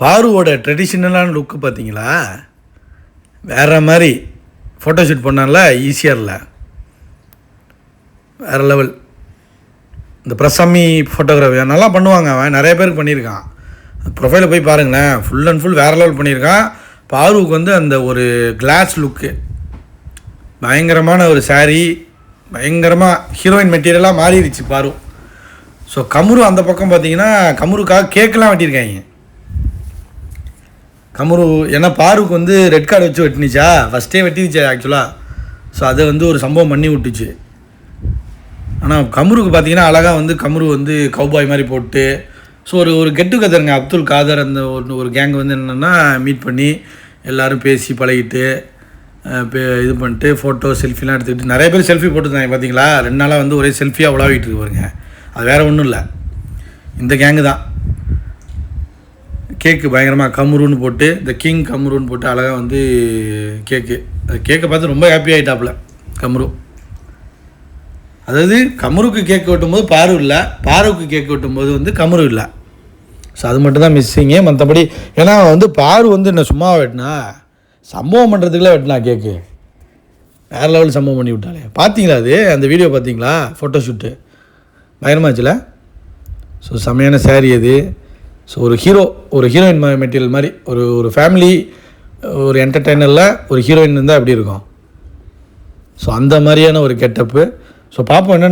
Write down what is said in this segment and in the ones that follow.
பாருவோட ட்ரெடிஷ்னலான லுக்கு பார்த்தீங்களா? வேறு மாதிரி ஃபோட்டோஷூட் பண்ணால ஈஸியரில் வேறு லெவல். இந்த பிரசம்மி ஃபோட்டோகிராஃபி நல்லா பண்ணுவாங்க. அவன் நிறைய பேருக்கு பண்ணியிருக்கான். ப்ரொஃபைலில் போய் பாருங்களேன், ஃபுல் அண்ட் ஃபுல் வேறு லெவல் பண்ணியிருக்கான். பாருவுக்கு வந்து அந்த ஒரு கிளாஸ் லுக்கு, பயங்கரமான ஒரு சாரீ, பயங்கரமாக ஹீரோயின் மெட்டீரியலாக மாறிடுச்சு பாரு. ஸோ கமுரு அந்த பக்கம் பார்த்தீங்கன்னா கமுருக்காக கேக்கெலாம் வெட்டியிருக்காங்க. கமுரு ஏன்னா பாருக்கு வந்து ரெட் கார்டு வச்சு வெட்டினுச்சா, ஃபஸ்ட்டே வெட்டிடுச்சு ஆக்சுவலாக. ஸோ அதை வந்து ஒரு சம்பவம் பண்ணி விட்டுச்சு. ஆனால் கமுருக்கு பார்த்தீங்கன்னா அழகாக வந்து கமுரு வந்து கவுபாய் மாதிரி போட்டு, ஸோ ஒரு கெட் டுகெதருங்க. அப்துல் காதர் அந்த ஒரு கேங் வந்து என்னென்னா மீட் பண்ணி எல்லோரும் பேசி பழகிட்டு இது பண்ணிட்டு ஃபோட்டோ செல்ஃபிலாம் எடுத்துக்கிட்டு நிறைய பேர் செல்ஃபி போட்டுருந்தாங்க பார்த்தீங்களா. 2 நாளாக வந்து ஒரே செல்ஃபியாக உலாவிட்டு இருக்கு பாருங்க. அது வேறு ஒன்றும் இல்லை, இந்த கேங்கு தான். கேக்கு பயங்கரமாக கமுருன்னு போட்டு, த கிங் கமுருன்னு போட்டு அழகாக வந்து கேக்கை பார்த்து ரொம்ப ஹாப்பி ஆகிட்டாப்புல கமுரு. அதாவது கமுருக்கு கேக்கு வெட்டும்போது பாரு இல்லை, பாருக்கு கேக்கு வெட்டும்போது வந்து கமுரு இல்லை. ஸோ அது மட்டும் தான் மிஸ்ஸிங்கு. மற்றபடி ஏன்னா வந்து பாரு வந்து என்ன சும்மா வெட்டினா, சம்பவம் பண்ணுறதுக்குலாம் வெட்டினா கேக்கு வேறு லெவல் சம்பவம் பண்ணி விட்டாலே. பார்த்தீங்களா அது அந்த வீடியோ பார்த்தீங்களா? ஃபோட்டோஷூட்டு பயங்கரமாச்சுல. ஸோ செம்மையான சாரீ அது. ஸோ ஒரு ஹீரோயின் மெட்டீரியல் மாதிரி ஒரு ஃபேமிலி, ஒரு என்டர்டெய்னரில் ஒரு ஹீரோயின் இருந்தால் எப்படி இருக்கும். ஸோ அந்த மாதிரியான ஒரு கெட்டப்பு. ஸோ பார்ப்போம்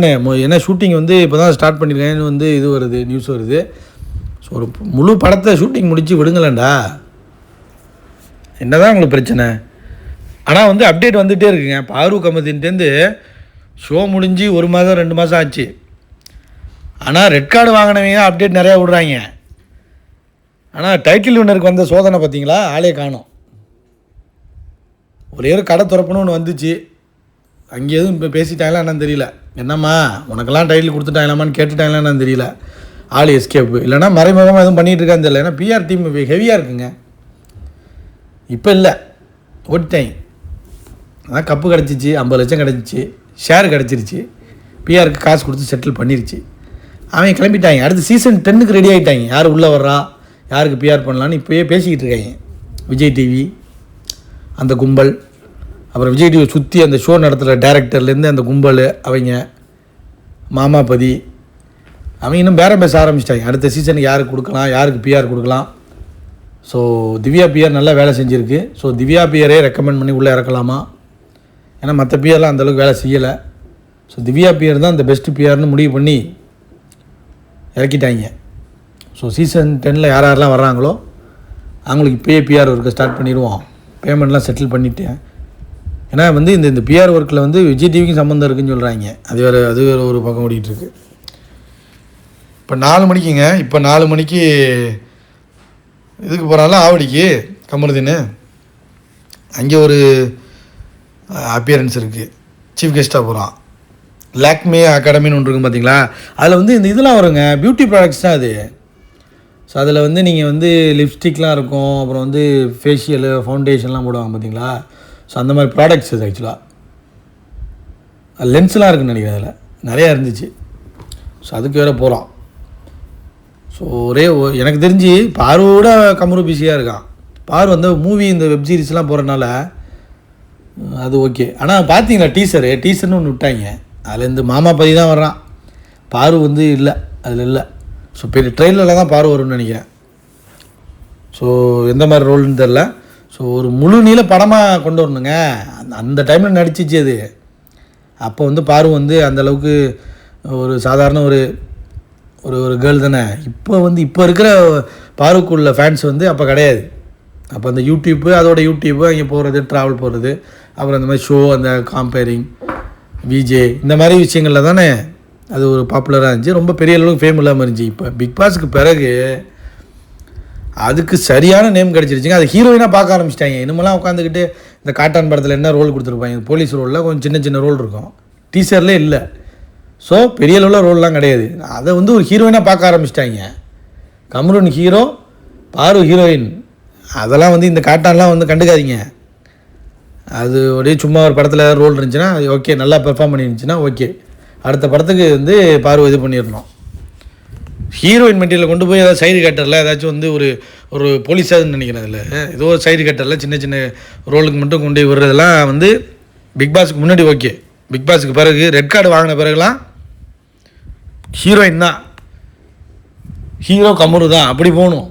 ஏன்னா ஷூட்டிங் வந்து இப்போ தான் ஸ்டார்ட் பண்ணியிருக்கேன்னு வந்து இது வருது, நியூஸ் வருது. ஸோ ஒரு முழு படத்தை ஷூட்டிங் முடித்து விடுங்களேன்டா, என்ன தான் உங்களுக்கு பிரச்சனை. ஆனால் வந்து அப்டேட் வந்துகிட்டே இருக்குங்க. பாரு கமதின்ட்டேருந்து ஷோ முடிஞ்சு 1 மாதம் 2 மாதம் ஆச்சு. ஆனால் ரெட் கார்டு வாங்கினவங்க அப்டேட் நிறையா விடுறாங்க. ஆனால் டைட்டில் வின்னருக்கு வந்த சோதனை பார்த்தீங்களா, ஆளே காணும். ஒரே ஒரு கடை திறப்பணும்னு வந்துச்சு, அங்கே எதுவும் இப்போ பேசிட்டாங்களா என்னன்னு தெரியல. என்னம்மா உனக்கெல்லாம் டைட்டில் கொடுத்துட்டாங்களாமான்னு கேட்டுட்டாங்களா என்னன்னு தெரியல. ஆள் எஸ்கேப்பு, இல்லைனா மறைமுகமாக எதுவும் பண்ணிகிட்டு இருக்கான்னு தெரியல. ஏன்னா பிஆர் டீம் ஹெவியாக இருக்குங்க. இப்போ இல்லை, ஓட்டிட்டாங்க. அதான் கப்பு கிடச்சிச்சு, 50 லட்சம் கிடச்சிச்சு, ஷேர் கிடச்சிருச்சு, பிஆருக்கு காசு கொடுத்து செட்டில் பண்ணிருச்சு. அவன் கிளம்பிட்டாங்க. அடுத்து சீசன் 10க்கு ரெடி ஆகிட்டாங்க. யார் உள்ளே வர்றா, யாருக்கு பிஆர் பண்ணலான்னு இப்போயே பேசிக்கிட்டு இருக்காங்க. விஜய் டிவி அந்த கும்பல், அப்புறம் விஜய் டிவி சுற்றி அந்த ஷோ நடத்துகிற டேரக்டர்லேருந்து அந்த கும்பல், அவங்க மாமாபதி, அவங்க இன்னும் பேரம் பேச ஆரம்பிச்சிட்டாங்க. அடுத்த சீசனுக்கு யாருக்கு கொடுக்கலாம், யாருக்கு பிஆர் கொடுக்கலாம். ஸோ திவ்யா பிஆர் நல்லா வேலை செஞ்சுருக்கு. ஸோ திவ்யா பிஆரே ரெக்கமெண்ட் பண்ணி உள்ளே இறக்கலாமா, ஏன்னா மற்ற பிஆர்லாம் அந்தளவுக்கு வேலை செய்யலை. ஸோ திவ்யா பிஆர் தான் அந்த பெஸ்ட்டு பிஆர்னு முடிவு பண்ணி இறக்கிட்டாங்க. ஸோ சீசன் 10ல் யாரெல்லாம் வர்றாங்களோ அவங்களுக்கு இப்போயே பிஆர் ஒர்க்கை ஸ்டார்ட் பண்ணிடுவோம், பேமெண்ட்லாம் செட்டில் பண்ணிவிட்டேன். ஏன்னா வந்து இந்த பிஆர் ஒர்க்கில் வந்து விஜய் டிவிக்கும் சம்மந்தம் இருக்குதுன்னு சொல்கிறாங்க. அது வேறு ஒரு பக்கம் ஓடிட்டுருக்கு. இப்போ 4 மணிக்குங்க, இப்போ 4 மணிக்கு இதுக்கு போகிறாங்களா ஆவடிக்கு கமருதீன், அங்கே ஒரு அப்பியரன்ஸ் இருக்குது, சீஃப் கெஸ்ட்டாக போகிறான். லாக்மே அகாடமின்னு ஒன்று இருக்கும் பார்த்தீங்களா, அதில் வந்து இந்த இதெல்லாம் வருங்க, பியூட்டி ப்ராடக்ட்ஸ் தான் அது. ஸோ அதில் வந்து நீங்கள் வந்து லிப்ஸ்டிக்லாம் இருக்கும், அப்புறம் வந்து ஃபேஷியலு ஃபவுண்டேஷன்லாம் போடுவாங்க பார்த்தீங்களா. ஸோ அந்த மாதிரி ப்ராடக்ட்ஸ் அது ஆக்சுவலாக. லென்ஸ்லாம் இருக்குதுன்னு நினைக்கிறேன், அதில் நிறையா இருந்துச்சு. ஸோ அதுக்கு வேறு போகிறோம். ஸோ எனக்கு தெரிஞ்சு பாருவோட கமுரு பிஸியாக இருக்கான். பாரு வந்து மூவி இந்த வெப் சீரிஸ்லாம் போகிறனால அது ஓகே. ஆனால் பார்த்தீங்களா டீசர்னு ஒன்று விட்டாங்க, அதில் இந்த மாமாபதி தான் வர்றான், பாரு வந்து இல்லை, அதில் இல்லை. ஸோ பெரிய ட்ரெயிலரில் தான் பாரு வரும்னு நினைக்கிறேன். ஸோ எந்த மாதிரி ரோல்னு தெரில. ஸோ ஒரு முழு நீள படமாக கொண்டு வரணுங்க. அந்த டைமில் நடிச்சிச்சு அது. அப்போ வந்து பாரு வந்து அந்தளவுக்கு ஒரு சாதாரண ஒரு கேர்ள் தானே. இப்போ இருக்கிற பாருக்குள்ள ஃபேன்ஸ் வந்து அப்போ கிடையாது. அப்போ அந்த யூடியூப்பு, அதோட யூடியூப்பு, அங்கே போகிறது, ட்ராவல் போகிறது, அப்புறம் அந்த மாதிரி ஷோ, அந்த காம்பேரிங், விஜே, இந்த மாதிரி விஷயங்களில் தானே அது ஒரு பாப்புலராக இருந்துச்சு. ரொம்ப பெரிய அளவுக்கு ஃபேம் இல்லாமல் இருந்துச்சு. இப்போ பிக் பாஸுக்கு பிறகு அதுக்கு சரியான நேம் கிடச்சிருச்சுங்க. அது ஹீரோயினாக பார்க்க ஆரம்பிச்சிட்டாங்க. இனிமேலாம் உட்காந்துக்கிட்டு இந்த காட்டான் படத்தில் என்ன ரோல் கொடுத்துருப்பாங்க, போலீஸ் ரோலில் கொஞ்சம் சின்ன ரோல் இருக்கும், டீசர்லேயே இல்லை. ஸோ பெரிய லெவலில் ரோல்லாம் கிடையாது. அதை வந்து ஒரு ஹீரோயினாக பார்க்க ஆரம்பிச்சிட்டாங்க. கமருன் ஹீரோ, பாரு ஹீரோயின், அதெல்லாம் வந்து இந்த காட்டான்லாம் வந்து கண்டுக்காதீங்க. அது அப்படியே சும்மா ஒரு படத்தில் ரோல் இருந்துச்சுன்னா ஓகே, நல்லா பெர்ஃபார்ம் பண்ணிருந்துச்சுன்னா ஓகே, அடுத்த படத்துக்கு வந்து பாரு இது பண்ணிடணும். ஹீரோயின் மெட்டீரியல் கொண்டு போய் ஏதாவது சைடு கேட்டரில் ஏதாச்சும் வந்து ஒரு போலீஸாதுன்னு நினைக்கிறேன். அதில் ஏதோ ஒரு சைடு கேட்டரில் சின்ன சின்ன ரோலுக்கு மட்டும் கொண்டு போய் விடுறதெல்லாம் வந்து பிக் பாஸுக்கு முன்னாடி ஓகே. பிக் பாஸுக்கு பிறகு ரெட் கார்டு வாங்கின பிறகுலாம் ஹீரோயின் தான், ஹீரோ கமரு தான், அப்படி போகணும்.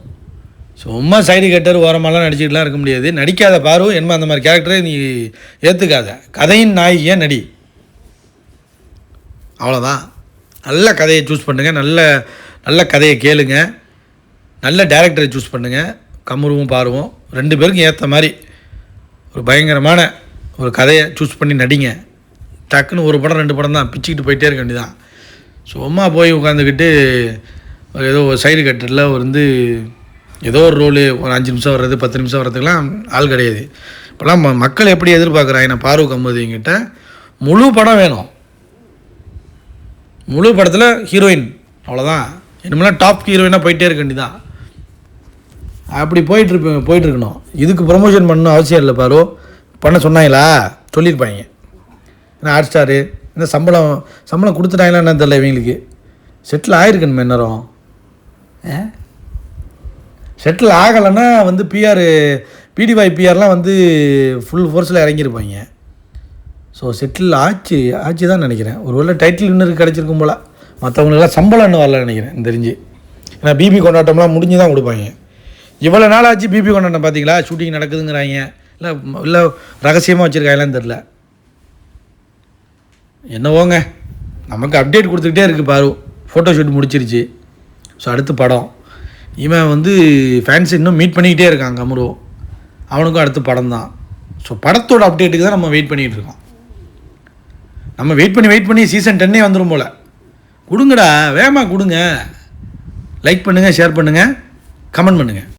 சும்மா சைடு கேட்டர் ஓரமாலாம் நடிச்சுக்கிட்டுலாம் இருக்க முடியாது. நடிக்காத பாரு என்ன அந்த மாதிரி கேரக்டரை நீ ஏற்றுக்காத. கதையின் நாயகியாக நடி, அவ்வளோதான். நல்ல கதையை சூஸ் பண்ணுங்கள், நல்ல கதையை கேளுங்க, நல்ல டேரக்டரை சூஸ் பண்ணுங்கள். கமருவும் பாருவும் 2 பேருக்கும் ஏற்ற மாதிரி ஒரு பயங்கரமான ஒரு கதையை சூஸ் பண்ணி நடிங்க. டக்குன்னு 1 படம் 2 படம் தான் பிச்சுக்கிட்டு போயிட்டே இருக்க வேண்டியதான். சும்மா போய் உட்காந்துக்கிட்டு ஏதோ ஒரு சைடு கட்டரில் வந்து ஏதோ ஒரு ரோலு ஒரு 5 நிமிஷம் வர்றது 10 நிமிஷம் வர்றதுக்கெலாம் ஆள் கிடையாது. இப்போலாம் மக்கள் எப்படி எதிர்பார்க்குறாங்க, நான் பாரு கம்மதிங்கிட்ட முழு படம் வேணும், முழு படத்தில் ஹீரோயின், அவ்வளோதான். இனிமேலாம் டாப் ஹீரோயினாக போயிட்டே இருக்க வேண்டியதான். அப்படி போயிட்டுருக்கணும். இதுக்கு ப்ரொமோஷன் பண்ணணும் அவசியம் இல்லை. பாரு பண்ண சொன்னாங்களா, சொல்லியிருப்பாங்க. ஏன்னா ஹாட் ஸ்டாரு இந்த சம்பளம் கொடுத்துட்டாங்களா என்ன தெரியல. இவங்களுக்கு செட்டில் ஆகிருக்கணுமே நேரம். செட்டில் ஆகலைன்னா வந்து பிடிஒய் வந்து ஃபுல் ஃபோர்ஸில் இறங்கியிருப்பாங்க. ஸோ செட்டில் ஆச்சு தான் நினைக்கிறேன். ஒரு வேளை டைட்டில் வின்னருக்கு கிடச்சிருக்கும் போல். மற்றவங்களுக்கெல்லாம் சம்பளம் இன்னும் வரல நினைக்கிறேன் தெரிஞ்சு. ஏன்னா பிபி கொண்டாட்டம்லாம் முடிஞ்சு தான் கொடுப்பாங்க. இவ்வளோ நாள் ஆச்சு பிபி கொண்டாட்டம் பார்த்தீங்களா, ஷூட்டிங் நடக்குதுங்கிறாங்க. இல்லை ரகசியமாக வச்சுருக்காங்களான்னு தெரில. என்னவோங்க, நமக்கு அப்டேட் கொடுத்துக்கிட்டே இருக்குது. பாரு ஃபோட்டோ ஷூட் முடிச்சிருச்சு. ஸோ அடுத்த படம் இவன் வந்து ஃபேன்ஸ் இன்னும் மீட் பண்ணிக்கிட்டே இருக்கான் கமரு. அவனுக்கும் அடுத்த படம் தான். ஸோ படத்தோட அப்டேட்டுக்கு தான் நம்ம வெயிட் பண்ணிகிட்டு இருக்கோம். நம்ம வெயிட் பண்ணி சீசன் 10 வந்துடும் போல். கொடுங்கடா, வேகமாக கொடுங்க. லைக் பண்ணுங்கள், ஷேர் பண்ணுங்கள், கமெண்ட் பண்ணுங்கள்.